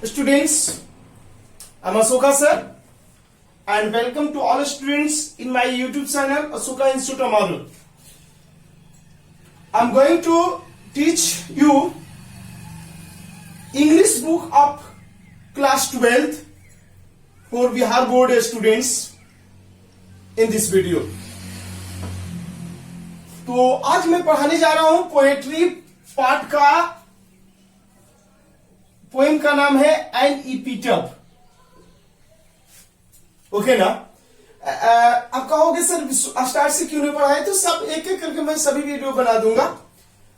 Students, I'm Asoka sir and welcome to all students in my YouTube channel Asoka Institute Amaru. I'm going to teach you English book of class 12th for Bihar board students in this video. तो आज मैं पढ़ाने जा रहा हूं poetry part का poem का नाम है एन इपिटफ. ओके ना. आप कहोगे सर स्टार्ट से क्यों नहीं पढ़ाए, तो सब एक एक करके मैं सभी वीडियो बना दूंगा.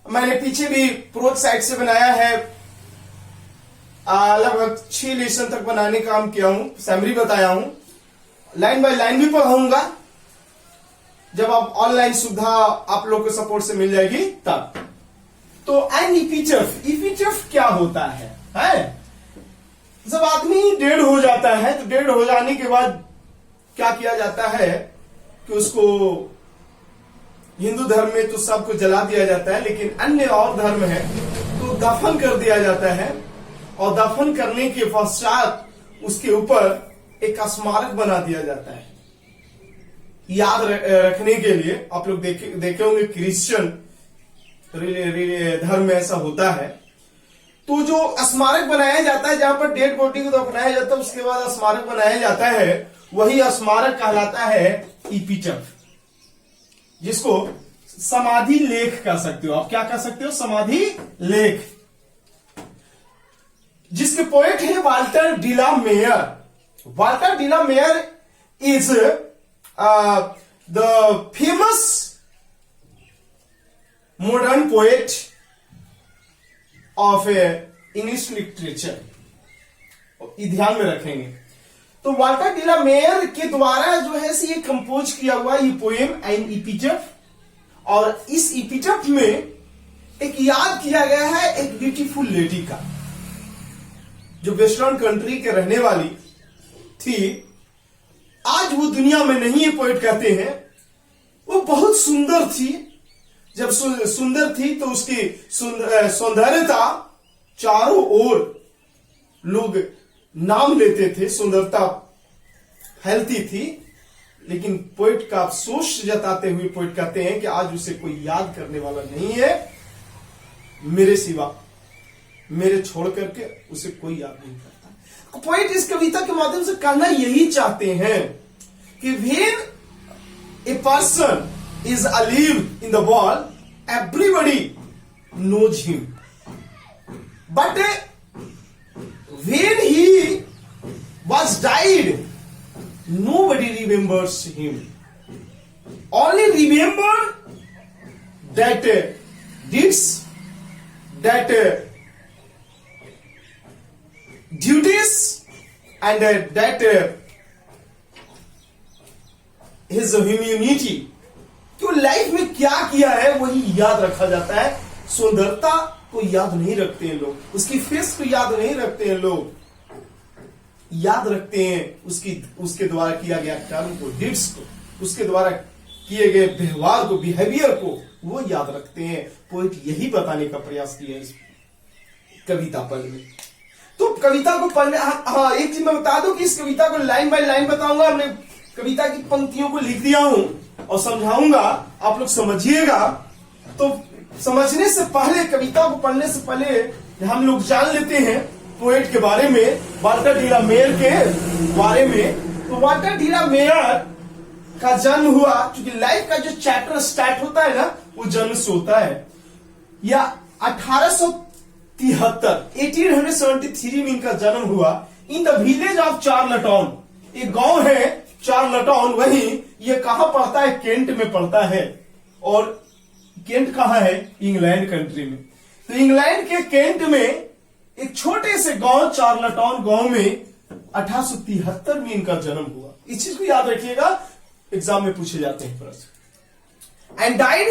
मैंने पीछे भी प्रोज साइड से बनाया है, लगभग 6 लेसन तक बनाने का काम किया हूं, समरी बताया हूं, लाइन बाय लाइन भी पढ़ाऊंगा जब आप ऑनलाइन सुविधा आप लोग को सपोर्ट से मिल जाएगी तब. तो एन इपिटफ, इपिटफ क्या होता है? जब आदमी डेड हो जाता है तो डेड हो जाने के बाद क्या किया जाता है कि उसको हिंदू धर्म में तो सबको जला दिया जाता है, लेकिन अन्य और धर्म है तो दफन कर दिया जाता है. और दफन करने के पश्चात उसके ऊपर एक स्मारक बना दिया जाता है याद रखने के लिए. आप लोग देखे होंगे क्रिश्चियन धर्म में ऐसा होता है. तो जो स्मारक बनाया जाता है जहां पर डेड बॉडी को दफनाया जाता है उसके बाद स्मारक बनाया जाता है, वही स्मारक कहलाता है इपिटफ, जिसको समाधि लेख कह सकते हो. आप क्या कह सकते हो? समाधि लेख. जिसके पोएट है Walter de la Mare. Walter de la Mare is the famous modern poet of English literature. ध्यान में रखेंगे. तो वाल्टर डिला मेयर के द्वारा जो है ये कंपोज किया हुआ ये पोएम एन इपिटफ. और इस इपिटफ में एक याद किया गया है एक ब्यूटीफुल लेडी का, जो वेस्टर्न कंट्री के रहने वाली थी. आज वो दुनिया में नहीं है, पोएट कहते हैं. वो बहुत सुंदर थी. जब सुंदर थी तो उसकी सौंदर्यता चारों ओर लोग नाम लेते थे, सुंदरता फैलती थी. लेकिन पोएट का अफसोस जताते हुए पोएट कहते हैं कि आज उसे कोई याद करने वाला नहीं है मेरे सिवा. मेरे छोड़ करके उसे कोई याद नहीं करता. पोएट इस कविता के माध्यम से कहना यही चाहते हैं कि when a person is alive in the world, everybody knows him, but when he was died, nobody remembers him. Only remember that deeds, that duties, and that his humanity. तो लाइफ में क्या किया है वही याद रखा जाता है. सुंदरता को याद नहीं रखते हैं लोग, उसकी फेस को याद नहीं रखते हैं लोग. याद रखते हैं उसके द्वारा किया गया कर्म को, डिड्स को, उसके द्वारा किए गए व्यवहार को, बिहेवियर को वो याद रखते हैं. पोएट यही बताने का प्रयास किया इस कविता पढ़ने में. तो कविता को पढ़ने, हाँ एक चीज मैं बता दूं कि इस कविता को लाइन बाय लाइन बताऊंगा. हमने कविता की पंक्तियों को लिख दिया हूं और समझाऊंगा, आप लोग समझिएगा. तो समझने से पहले, कविता को पढ़ने से पहले हम लोग जान लेते हैं पोएट के बारे में, वाल्टर डिला मेयर के बारे में. तो वाल्टर डिला मेयर का जन्म हुआ, क्योंकि लाइफ का जो चैप्टर स्टार्ट होता है ना वो जन्म से होता है. या 1873 में इनका जन्म हुआ in the village of Charlton. एक गांव है चार्लटन, वही ये कहां पड़ता है? केंट में पड़ता है. और केंट कहां है? इंग्लैंड कंट्री में. तो इंग्लैंड के केंट में एक छोटे से गांव चार्लटन गांव में 1873 में इनका जन्म हुआ. इस चीज को याद रखिएगा, एग्जाम में पूछे जाते हैं प्रश्न. एंड डाइड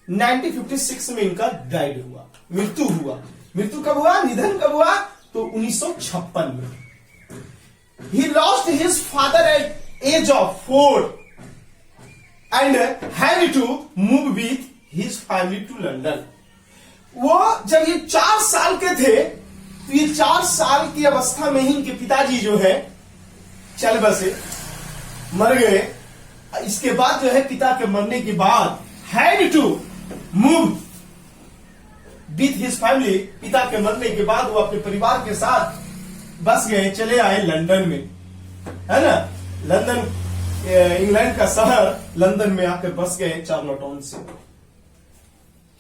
1956 में इनका डाइड हुआ, मृत्यु हुआ. मृत्यु कब हुआ? निधन कब हुआ? तो 1956 में. He lost his father at age of 4 and had to move with his family to London. वो जब ये 4 साल के थे तो ये 4 साल की अवस्था में ही इनके पिताजी जो है चल बसे, मर गए। इसके बाद जो है पिता के मरने के बाद had to move with his family, पिता के मरने के बाद वो अपने परिवार के साथ बस गए, चले आए लंदन में, है ना। लंदन इंग्लैंड का शहर लंदन में आकर बस गए चार्लोटाउन से।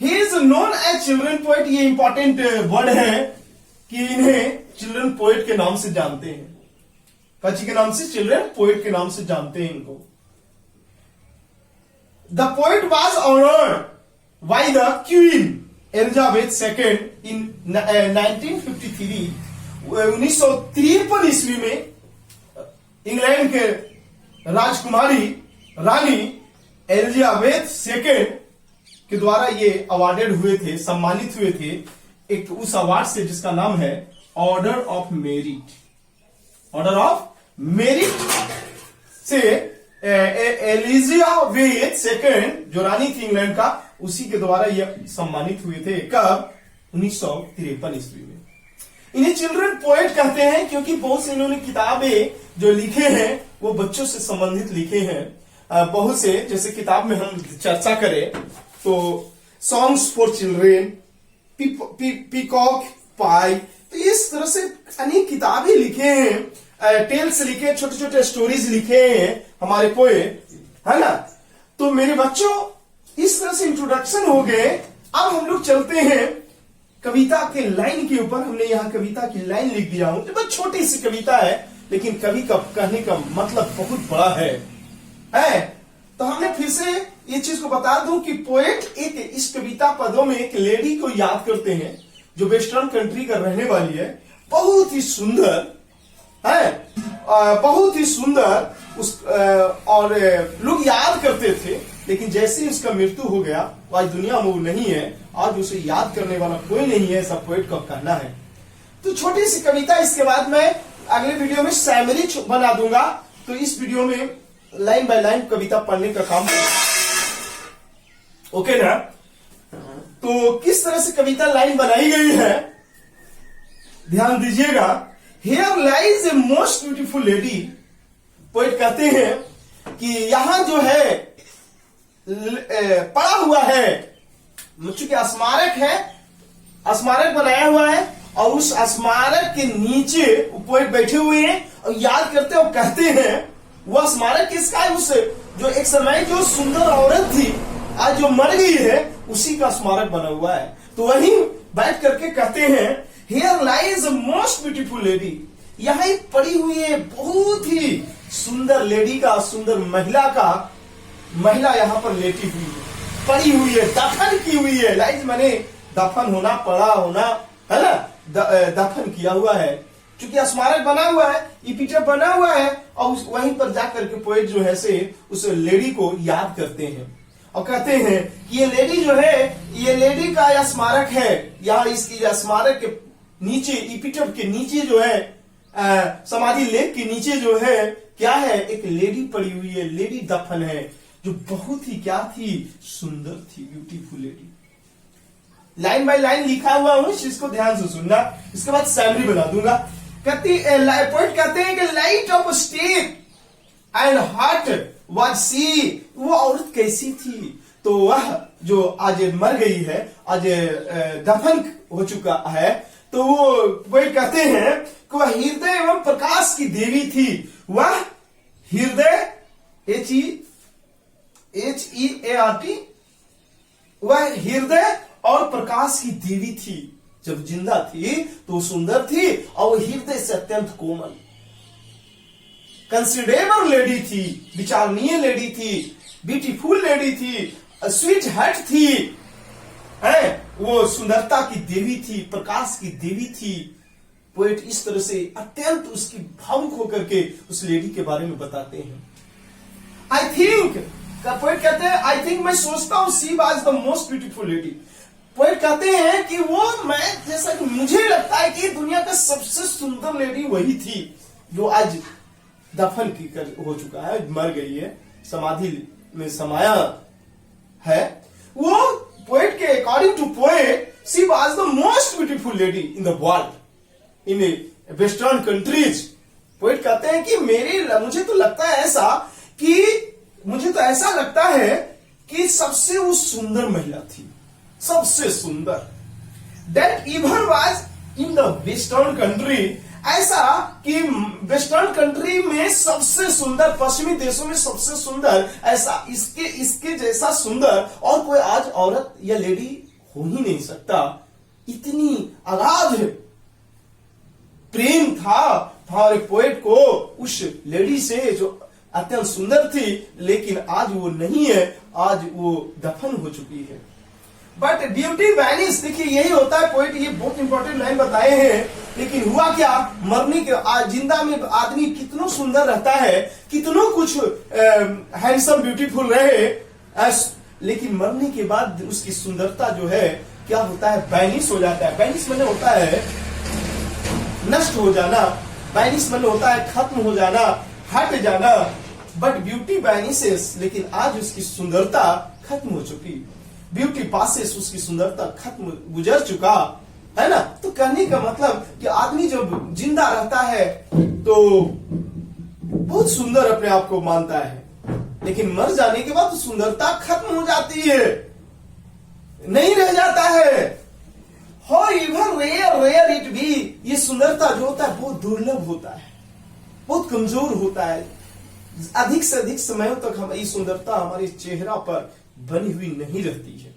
He is known as children poet, ये इंपॉर्टेंट वर्ड है कि इन्हें चिल्ड्रन पोएट के नाम से जानते हैं, कच्ची के नाम से, चिल्ड्रन पोएट के नाम से जानते हैं इनको। The poet was honoured by the queen Elizabeth II इन 1953, 1953 ईस्वी में इंग्लैंड के राजकुमारी रानी एलिजाबेथ II के द्वारा ये अवार्डेड हुए थे, सम्मानित हुए थे एक उस अवार्ड से जिसका नाम है order of merit. Order of merit से एलिजाबेथ II जो रानी थी इंग्लैंड का, उसी के द्वारा ये सम्मानित हुए थे। कब? 1953 ईस्वी में। इन्हें चिल्ड्रन पोएट कहते हैं क्योंकि बहुत से इन्होंने किताबें जो लिखे हैं वो बच्चों से संबंधित लिखे हैं। बहुत से, जैसे किताब में हम चर्चा करें तो सॉन्ग्स फॉर चिल्ड्रेन, पीकॉक पाई, तो इस तरह से अनेक किताबें लिखे हैं, टेल्स लिखे, छोटे छोटे स्टोरीज लिखे हैं हमारे पोएट, है ना। तो मेरे बच्चों, इस तरह से इंट्रोडक्शन हो गए। अब हम लोग चलते हैं कविता के लाइन के ऊपर। हमने यहां कविता की लाइन लिख दिया हूं, बहुत छोटी सी कविता है, लेकिन कवि का कहने का मतलब बहुत बड़ा है। तो हमने फिर से ये चीज को बता दूं कि पोएट एक इस कविता पदों में एक लेडी को याद करते हैं जो वेस्टर्न कंट्री का रहने वाली है, बहुत ही सुंदर है, बहुत ही सुंदर और लोग याद करते थे, लेकिन जैसे ही उसका मृत्यु हो गया, वो आज दुनिया में वो नहीं है, आज उसे याद करने वाला कोई नहीं है, सब पोएट का कहना है। तो छोटी सी कविता, इसके बाद मैं अगले वीडियो में समरी बना दूंगा, तो इस वीडियो में लाइन बाय लाइन कविता पढ़ने का काम ओके ना। तो किस तरह से कविता लाइन बनाई गई है ध्यान दीजिएगा। Here lies a most beautiful lady, poet कहते हैं कि यहां जो है पड़ा हुआ है, चूंकि स्मारक है, स्मारक बनाया हुआ है, और उस स्मारक के नीचे पोएट बैठे हुए हैं और याद करते और कहते हैं, वह स्मारक किसका है? उस जो एक समय जो सुंदर औरत थी, आज जो मर गई है, उसी का स्मारक बना हुआ है। तो वहीं बैठ करके कहते हैं, here lies most beautiful lady, यहां एक पड़ी हुई है बहुत ही सुंदर लेडी का, सुंदर महिला यहां पर लेटी हुई है, पड़ी हुई है, दफन की हुई है। लाइज माने दफन होना, पड़ा होना, है ना, दफन किया हुआ है। क्योंकि स्मारक बना हुआ है, इपिटफ बना हुआ है, और वहीं पर जाकर के पोएट जो है से उस लेडी को याद करते हैं और कहते हैं कि ये लेडी जो है, ये लेडी का यह स्मारक है। यहाँ इसकी स्मारक के नीचे, इपिटफ के नीचे जो है, समाधि लेख के नीचे जो है, क्या है? एक लेडी पड़ी हुई है, लेडी दफन है, जो बहुत ही क्या थी? सुंदर थी, beautiful lady. Line by line लिखा हुआ हूं, इसको ध्यान से सुनना, इसके बाद समरी बना दूंगा। पोएट कहते हैं कि light of step and heart was see, वो औरत कैसी थी? तो वह जो आज मर गई है, आज दफन हो चुका है, तो वो पोएट कहते हैं कि वह हृदय एवं प्रकाश की देवी थी। वह हृदय, HEART, वह हृदय और प्रकाश की देवी थी। जब जिंदा थी तो सुंदर थी, और वो हृदय से अत्यंत कोमल, कंसिडरेबल लेडी थी, विचारणीय लेडी थी, ब्यूटीफुल लेडी थी, स्वीट हार्ट थी, है, वो सुंदरता की देवी थी, प्रकाश की देवी थी। पोएट इस तरह से अत्यंत उसकी भावुक होकर के उस लेडी के बारे में बताते हैं। आई थिंक, पोएट कहते हैं, आई थिंक, मैं सोचता हूं, she was the most beautiful lady. Poet कहते हैं कि वो, मैं जैसा कि मुझे लगता है कि दुनिया का सबसे सुंदर लेडी वही थी जो आज दफन की हो चुका है, मर गई है, समाधि में समाया है। वो पोएट के according to poet, she was the most beautiful lady in the world. In western countries. Poet कहते हैं कि मुझे तो लगता है ऐसा कि सबसे वो सुंदर महिला थी, सबसे सुंदर। That even was in the western country, ऐसा कि वेस्टर्न कंट्री में सबसे सुंदर, पश्चिमी देशों में सबसे सुंदर, ऐसा इसके जैसा सुंदर और कोई आज औरत या लेडी हो ही नहीं सकता। इतनी अगाध प्रेम था और एक पोएट को उस लेडी से जो अत्यंत सुंदर थी, लेकिन आज वो नहीं है, आज वो दफन हो चुकी है। बट ब्यूटी वैनिश, देखिए यही होता है पोएट, ये बहुत इंपॉर्टेंट लाइन बताए हैं। लेकिन हुआ क्या, मरने के जिंदा में आदमी कितना सुंदर रहता है, कितनों कुछ हैंडसम ब्यूटीफुल रहे, लेकिन मरने के बाद उसकी सुंदरता जो है क्या होता है, वैनिश हो जाता है। वैनिश मतलब होता है नष्ट हो जाना, वैनिश मतलब होता है खत्म हो जाना, हट जाना। बट ब्यूटी वैनिशेस, लेकिन आज उसकी सुंदरता खत्म हो चुकी। ब्यूटी पासेस, उसकी सुंदरता खत्म, गुजर चुका है ना। तो कहने का मतलब कि आदमी जब जिंदा रहता है तो बहुत सुंदर अपने आप को मानता है, लेकिन मर जाने के बाद तो सुंदरता खत्म हो जाती है, नहीं रह जाता है। However rare it be, ये सुंदरता जो होता है बहुत दुर्लभ होता है, बहुत कमजोर होता है। अधिक से अधिक समय तक हमारी सुंदरता हमारे चेहरा पर बनी हुई नहीं रहती है।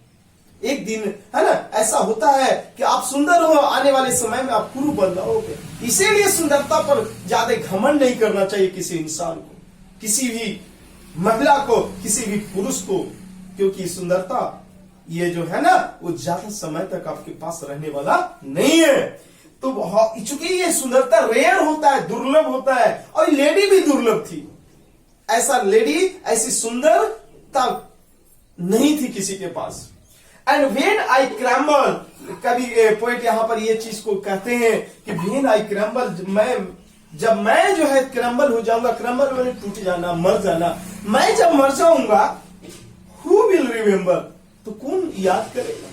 एक दिन है ना ऐसा होता है कि आप सुंदर हो, आने वाले समय में आप कुरूप बन जाओगे। इसीलिए सुंदरता पर ज्यादा घमंड नहीं करना चाहिए किसी इंसान को, किसी भी महिला को, किसी भी पुरुष को, क्योंकि सुंदरता ये जो है ना वो ज्यादा समय तक आपके पास रहने वाला नहीं है। तो चूंकि ये सुंदरता रेयर होता है, दुर्लभ होता है, और लेडी भी दुर्लभ थी। ऐसा लेडी, ऐसी सुंदरता नहीं थी किसी के पास। एंड व्हेन आई क्रैम्बल, कभी पोएट यहां पर ये चीज को कहते हैं कि व्हेन आई क्रैम्बल, जब मैं जो है क्रैम्बल हो जाऊंगा, क्रैम्बल मैंने टूट जाना, मर जाना, मैं जब मर जाऊंगा, हु विल रिमेंबर, तो कौन याद करेगा।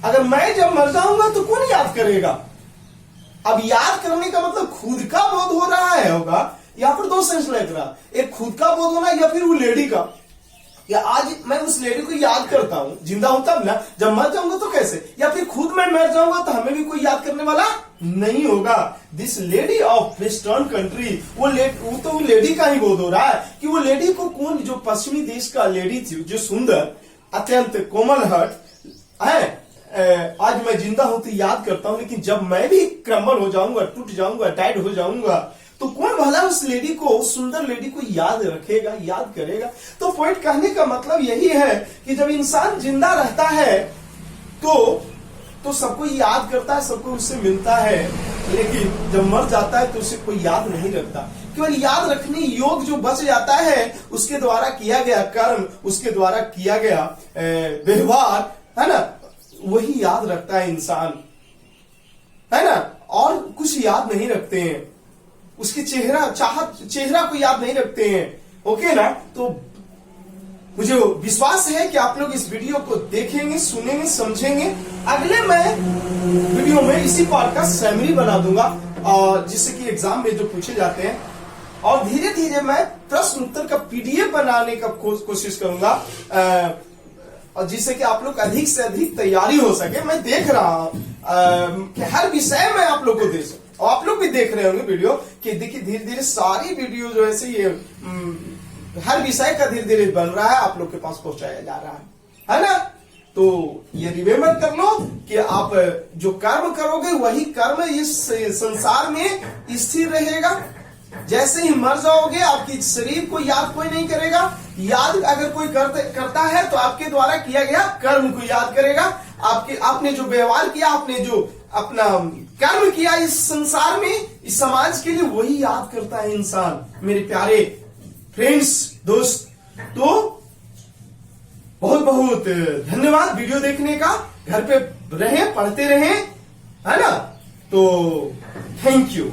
अगर मैं जब मर जाऊंगा तो कौन याद करेगा। अब याद करने का मतलब खुद का बोध हो रहा है होगा, या फिर दो सेंस लग रहा, एक खुद का बोध होना या फिर वो लेडी का, या आज मैं उस लेडी को याद करता हूं, जिंदा हूं तब ना, जब मर जाऊंगा तो कैसे, या फिर खुद मैं मर जाऊंगा तो हमें भी कोई याद करने वाला नहीं होगा। This lady of western country, वो तो लेडी का ही बोध हो रहा है कि वो लेडी को कौन, जो पश्चिमी देश का लेडी थी, जो सुंदर, अत्यंत कोमल हट है, आज मैं जिंदा हूं तो याद करता हूं, लेकिन जब मैं भी क्रम्बल हो जाऊंगा, टूट जाऊंगा, टाइट हो जाऊंगा, तो कौन भला उस लेडी को, उस सुंदर लेडी को याद रखेगा, याद करेगा। तो पोएट कहने का मतलब यही है कि जब इंसान जिंदा रहता है तो सबको याद करता है, सबको उससे मिलता है, लेकिन जब मर जाता है तो उसे कोई याद नहीं रखता। केवल याद रखने योग जो बच जाता है, उसके द्वारा किया गया कर्म, उसके द्वारा किया गया व्यवहार, है ना, वही याद रखता है इंसान, है ना, और कुछ याद नहीं रखते हैं। उसके चेहरा को याद नहीं रखते हैं। ओके ना। तो मुझे विश्वास है कि आप लोग इस वीडियो को देखेंगे, सुनेंगे, समझेंगे। अगले मैं वीडियो में इसी पार्ट का समरी बना दूंगा, और जिससे कि एग्जाम में जो पूछे जाते हैं, और धीरे धीरे मैं प्रश्न उत्तर का पीडीएफ बनाने का कोशिश करूंगा, और जिससे कि आप लोग अधिक से अधिक तैयारी हो सके। मैं देख रहा हूं कि हर विषय में आप लोग को दे सकूं, और आप लोग भी देख रहे होंगे वीडियो कि देखिए धीरे धीरे सारी वीडियो जो है ये हर विषय का धीरे धीरे बन रहा है, आप लोग के पास पहुंचाया जा रहा है ना। तो ये रिमेम्बर कर लो कि आप जो कर्म करोगे वही कर्म इस संसार में स्थिर रहेगा। जैसे ही मर जाओगे आपकी शरीर को याद कोई नहीं करेगा, याद अगर कोई करता है तो आपके द्वारा किया गया कर्म को याद करेगा। आपने जो व्यवहार किया, आपने जो अपना कर्म किया इस संसार में, इस समाज के लिए, वही याद करता है इंसान। मेरे प्यारे फ्रेंड्स, दोस्त, तो बहुत बहुत धन्यवाद वीडियो देखने का। घर पे रहें, पढ़ते रहें, है ना। तो थैंक यू।